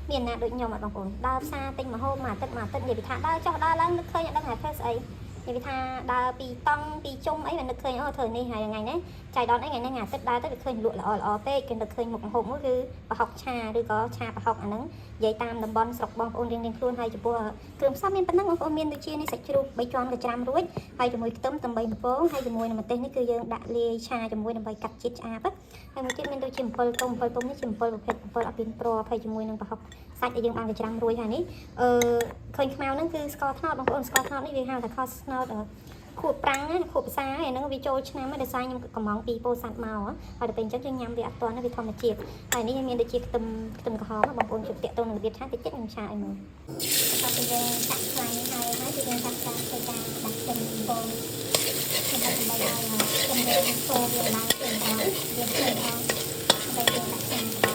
miền nào được nhau mà bằng ổn đa xa tinh mà hôm mà tất nhiều bị thả đa cho đa lắm khơi nhận đang ngày phơi ấy nhiều bị thả đa bị tăng bị chung ấy mà được khơi ở thời này ngày đấy chạy đón ấy ngày nay ngày tất đa tất được khơi lụa là ở pe cái được khơi một hôm cũng cứ học trà đưa có trà và học nắng dây tam đầm bon sọc bong ôn riêng luôn hay chụp bùa cơm sắp miền bắc bong miền từ chia này sạch chua bay tròn cái trăm ruồi hay chụp mùi tôm bay một phố hay chụp mùi là tên nó cứ dương đã lia trà chụp mùi là bay cắt chít trà bất hay một chiếc miền từ chìm phơi tôm nó chìm phơi một phơi ở bên pro hay chụp mùi là học sạch để dương ăn cái trăm ruồi này khơi màu nó cứ scot not bong ôn scot not này vì how là cost notขูดปรังนะขูดซ้ายนั่งวิโจชนะไม่ได้ซ้ายยังกระมองปีโปสัตว์เมาอ่ะอาจจะเป็นจังยังยำเดียตัวนั่นวิทอมจีบแต่นี่ยังมีเด็กจีบตึมกระหอบมาบางคนจุดเตะตัวหนึ่งเดียดชาติเจ็ดยังชาไอ้มือต่อไปยังจับไฟไทยนะจะยังจับการใช้การดักตึมโบเป็นแบบใบได้นะเป็นเรื่องโตเรียนได้เก่งท้องเรียนเก่งท้องใบเรียนดักตึม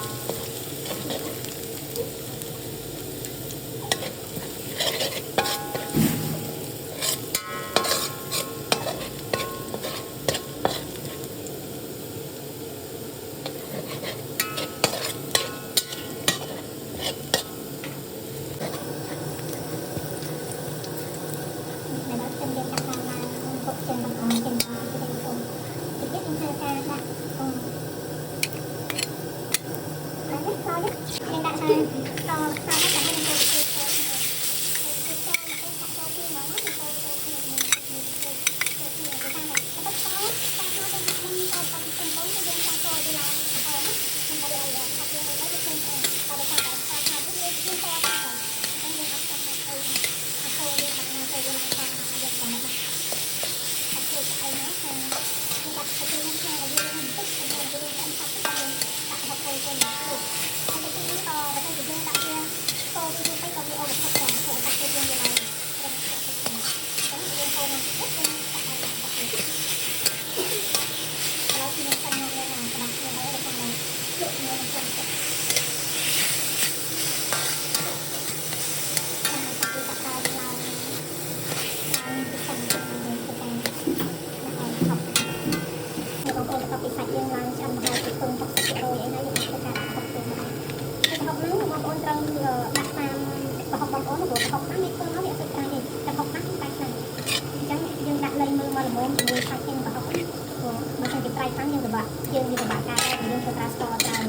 យើងមានបាក់ការយើងធ្វើការស្គាល់ច្រើន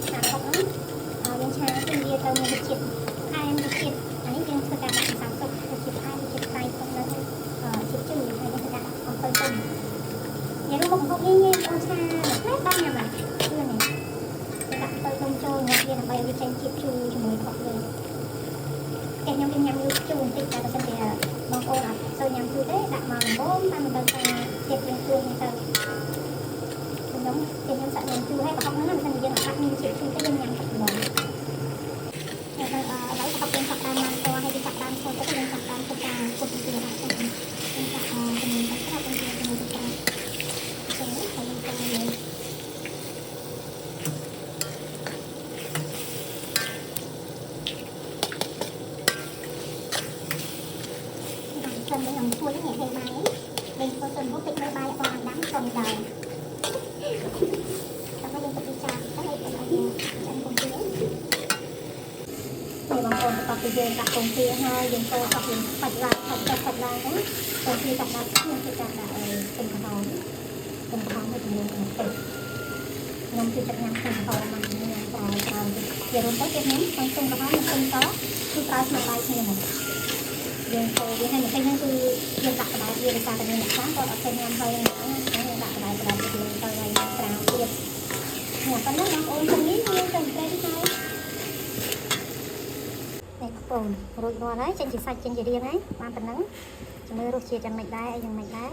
ខាងហុកហ្នឹងយើងឆាគឺវាទៅមានជាតិថែមជាតិអានេះយើងធ្វើការដាក់សាំសុកជាតិថែមជាតិប្រៃក្នុងហ្នឹងជាតិជឿហើយយើងធ្វើការដាក់អំពិលទុំយើងហុកងាយអូនឆាតែដល់ញ៉ាំបានគឺនេះដាក់អំពិលទុំចូលងាត់វាដើម្បីឲ្យវាចេញជាតិជូរជាមួយហុកយើងតែខ្ញុំញ៉ាំយូរជូរបន្តិចតែបើសិនជាបងប្អូនអត់សូវញ៉ាំជូរទេដាក់មកដំបូងតាមមិនដឹងថាជាតិយើងជូរនេះទៅខ្ញុំសាក់ញ៉ាំជូរហើយប្រហុកហ្នឹងមិនថាយើងអត់មានជាតិជូរទេយើងញ៉ាំទឹកបងហើយឥឡូវប្រហុកយើងចាប់តាមមកហើយយើងចាប់តាមឈរទៅយើងចាប់តាមទឹកតាមពុតពីហ្នឹងយើងចាប់ជំនួសទឹកស្រាប់យើងជំនួសទឹកស្រាប់អូខេហើយយើងទៅយើងសិនយើងជួយនេះហេបាយវិញធ្វើសិនហូបតិចនៅបាយអត់បានដាំសុំដល់យើងដាក់កងទាហើយយើងចូលចាប់យើងបាច់ឡើងបាច់ឡើងណាកងទាចាប់ដាក់ខ្ញុំគឺចាប់ដាក់ទឹកកំហុងឲ្យជំនួសនឹងទឹកខ្ញុំគឺចាប់ញ៉ាំទឹកកំហុងមកញ៉ាំប្រើជារួមទៅទៀតខ្ញុំខ្ញុំកំហុងខ្ញុំតគឺប្រើស្នាដៃគ្នាមកយើងចូលវាហើយមិនហ្នឹងគឺយើងដាក់កណ្ដាលវាដោយសារតែមានអ្នកខ្លះគាត់អត់ចេះញ៉ាំហើយយើងដាក់កណ្ដាលទៅហើយញ៉ាំត្រាវទៀតញ៉ាំប៉ុណ្ណឹងបងប្អូនជំនាញយើងទៅប្រេងហើយបងរួចរាល់ហើយចេញជាសាច់ចេញជារៀងហើយបានប៉ុណ្ណឹងជំនឿរសជាតិយ៉ាងម៉េចដែរយ៉ាងម៉េចដែរ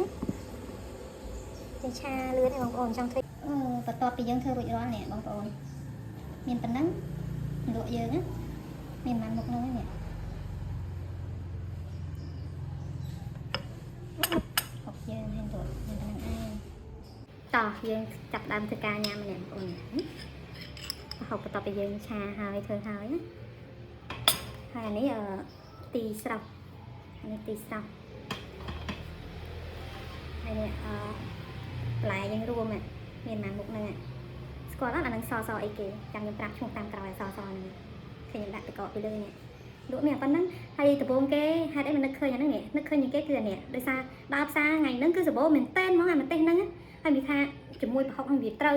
ចេញឆាលឿនទេបងប្អូនចង់ធ្វើបន្ទាប់ពីយើងធ្វើរួចរាល់នេះបងប្អូនមានប៉ុណ្ណឹងលក់យើងមានបានមុខហ្នឹងនេះហុកយើងហ្នឹងទៅមានប៉ុណ្ណឹងឯងតោះយើងចាប់ដើមធ្វើការញ៉ាំនេះបងប្អូនហុកបន្ទាប់ពីយើងឆាហើយធ្វើហើយណាហើយនេះទីស្រស់នេះទីស្រស់ហើយនេះបន្លែយើងរួមមានណាមុខហ្នឹងស្គាល់អត់អានឹងសអីគេចាំខ្ញុំប្រាប់ឈ្មោះតាមក្រោយសហ្នឹង ឃើញដាក់តកពីលើនេះលក់មានប៉ុណ្ណឹងហើយដំបូងគេហេតុអីមិននឹកឃើញអាហ្នឹងនេះនឹកឃើញជាងគេគឺអានេះដោយសារដើរផ្សារថ្ងៃហ្នឹងគឺសម្បូរមែនតែនហ្មងអាម្ទេសហ្នឹងហើយមានថាជាមួយប្រហុកហ្នឹងវាត្រូវ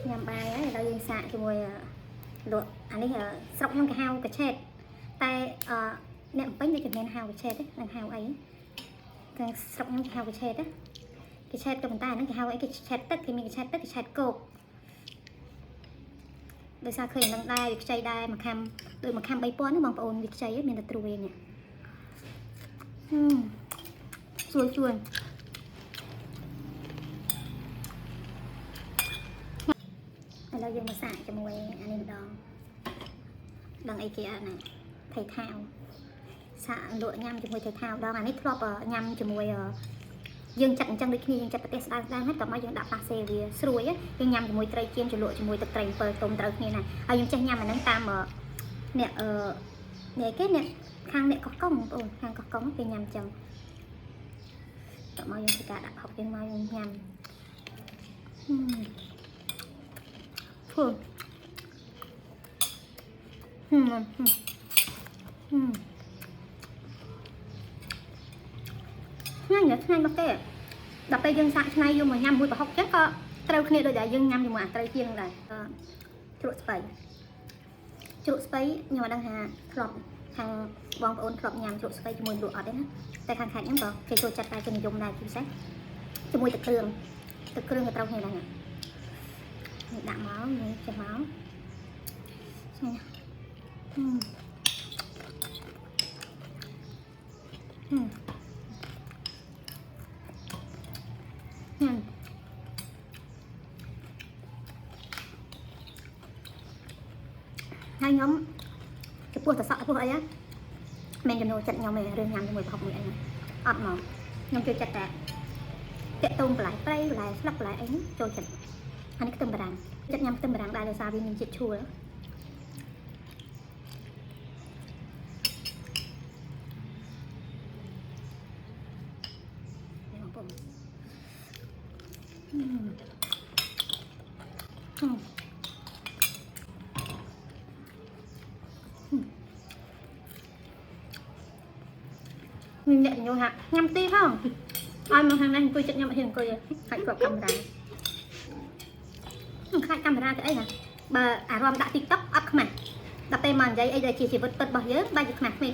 ញ៉ាំបាយហើយដល់យើងសាកជាមួយលក់អានេះស្រុកហ្នឹងគេហៅកាឆេតតែអ្នកបំពេញដូចជាមានហៅកាឆេតទេនឹងហៅអីខាងស្រុកខ្ញុំគេហៅកាឆេតណាកាឆេតក៏ប៉ុន្តែហ្នឹងគេហៅអីកាឆេតទឹកគេមានកាឆេតទឹកកាឆេតគោកដោយសារឃើញនឹងដែរវាខ្ចីដែរមួយខាំដូចមួយខាំ3000ហ្នឹងបងប្អូនវាខ្ចីមានតែត្រួយនេះជួនឥឡូវយើងមកសាកជាមួយអានេះម្ដងដឹងអីគេអត់ណាថៃថាវសាកលក់ញ៉ាំជាមួយថៃថាវម្ដងអានេះធ្លាប់ញ៉ាំជាមួយយើងចាត់អញ្ចឹងដូចគ្នាយើងចាត់ប្រទេសស្ដាងហើយក៏មកយើងដាក់ប៉ាសេវាស្រួយយើងញ៉ាំជាមួយត្រីចៀនជ្រលក់ជាមួយទឹកត្រី7ទុំត្រូវគ្នាណាហើយយើងចេះញ៉ាំអាហ្នឹងតាមអ្នកអ្នកគេអ្នកខាងអ្នកកោះកុងបងប្អូនខាងកោះកុងគេញ៉ាំអញ្ចឹងតោះមកយើងធ្វើការដាក់ហុកយើងមកយើងញ៉ាំធូរឆ្ងាញ់មកទេដល់ពេលយើងសាកឆ្នៃយកមកញ៉ាំមួយប្រហុកចឹងក៏ត្រូវគ្នាដូចដែលយើងញ៉ាំជាមួយអាត្រីជាងដែរជ្រក់ស្ពៃខ្ញុំអត់ដឹងថាធ្លាប់ខាងបងប្អូនធ្លាប់ញ៉ាំជ្រក់ស្ពៃជាមួយលក់អត់ទេណាតែខាងខេត្តខ្ញុំក៏គេចូលចិត្តតែគេនិយមដែរពិសេសជាមួយទឹកគ្រឿងក៏ត្រូវគ្នាដែរនេះដាក់មកនេះចេះមកឆ្ងាញ់ហើយខ្ញុំចំពោះតសក់ពោះអីមិនចំណូលចិត្តខ្ញុំទេរឿងញ៉ាំជាមួយប្រហុកមួយអីអត់មកខ្ញុំចូលចិត្តតែតាក់ទងបន្លែព្រៃបន្លែស្លឹកបន្លែអីហ្នឹងចូលចិត្តអានេះខ្ទឹមបារាំងចិត្តញ៉ាំខ្ទឹមបារាំងដែរដោយសារវាមានជាតិឈ្នួលmình nhận nhiều hạt nhâm tí không ai mà hàng này tôi chất nhâm hiền cười hãy cọp camera khai camera cái ấy nè bà rom đã tiktok up không này đặt tay màn giấy ấy là chỉ vật vật bỏ nhớ ba chục mặt mình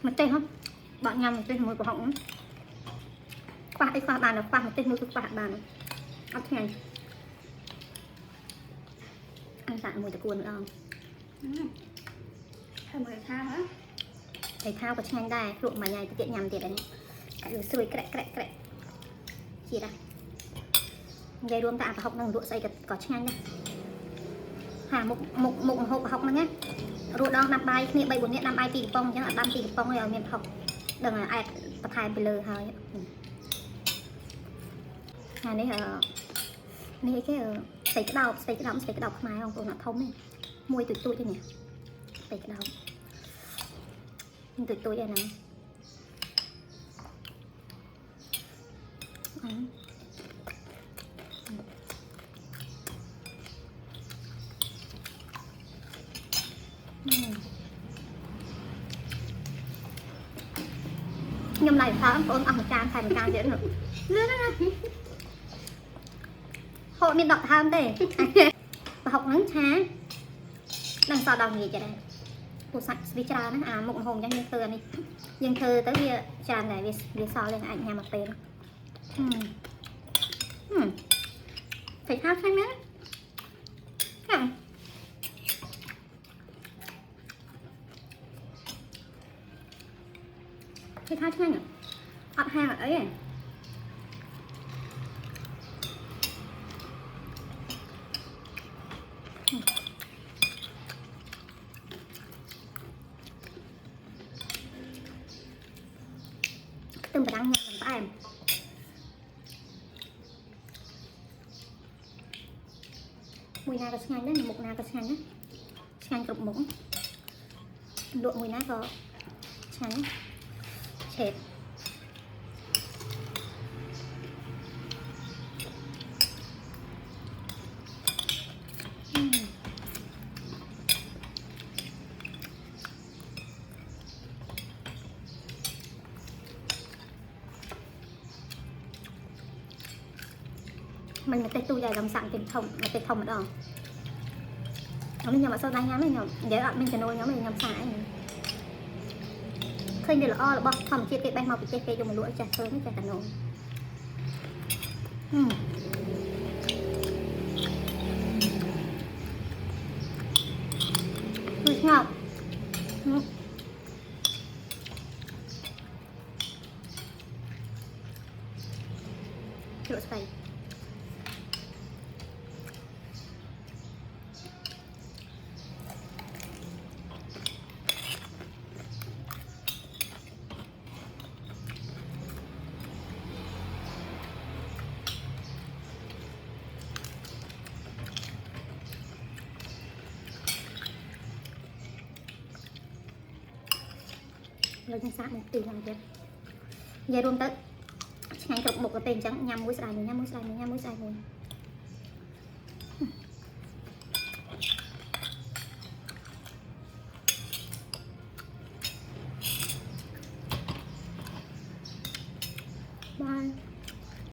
một tay không bọn nhâm một tay mùi của họng qua đây qua bàn là qua một tay mùi của qua bàn ăn thế này ăn sạn mùi từ cuốn nữa không mùi thao hả thầy thao có nhanh đây luộc mà nhảy tiện nhầm tiện đấy cái lưỡi sôi kẹt chia đây dây đuông tạ và học năng luộc xây có nhanh đây hà một học nó nhé ruột đo năm bay kia bay bốn nhẹ năm bay tì phong chứ là năm tì phong rồi miền học đừng là ai tập hai bê lơ hơi này đấy này cái xây cái đầu mai không còn nó thông này môi tụi tôi thế nhỉ xây cái đầu tụi tôi đây nè nhưng này sao con ăn một can dễ nữa lứa đó hộ miền đọt tham đây và học nắng chá đang sao đồng gì vậy đây bộ sạch vi trà nó mụn hồn như thơ này nhưng thơ tới bây trà này vì sao lên ảnh nhà mặt tiền phải thao xanh nữa cái thao xanh à ọt hàng ở ấy từng phải đăng nhập làm em mùi nào có xanh đấy một nào có xanh đấy xanh cực muỗng độ mùi nào có xanh chẹp mình tê tu dài lòng sẵn tiền thông mà tê thông ở đó mình nhầm ở sau đây nhá mình nhầm nhớ mình cho nôi nhá mình nhầm xài khơi được là o là bọc thầm chia cái bay màu bị chia cái dùng lũa chặt thôi mới chặt cả nồi ngọt Chuột xoay lên sang sạc một tỷ làm chết giờ luôn tới ngày chụp một cái tiền trắng nhằm mũi xài nhằm mũi xài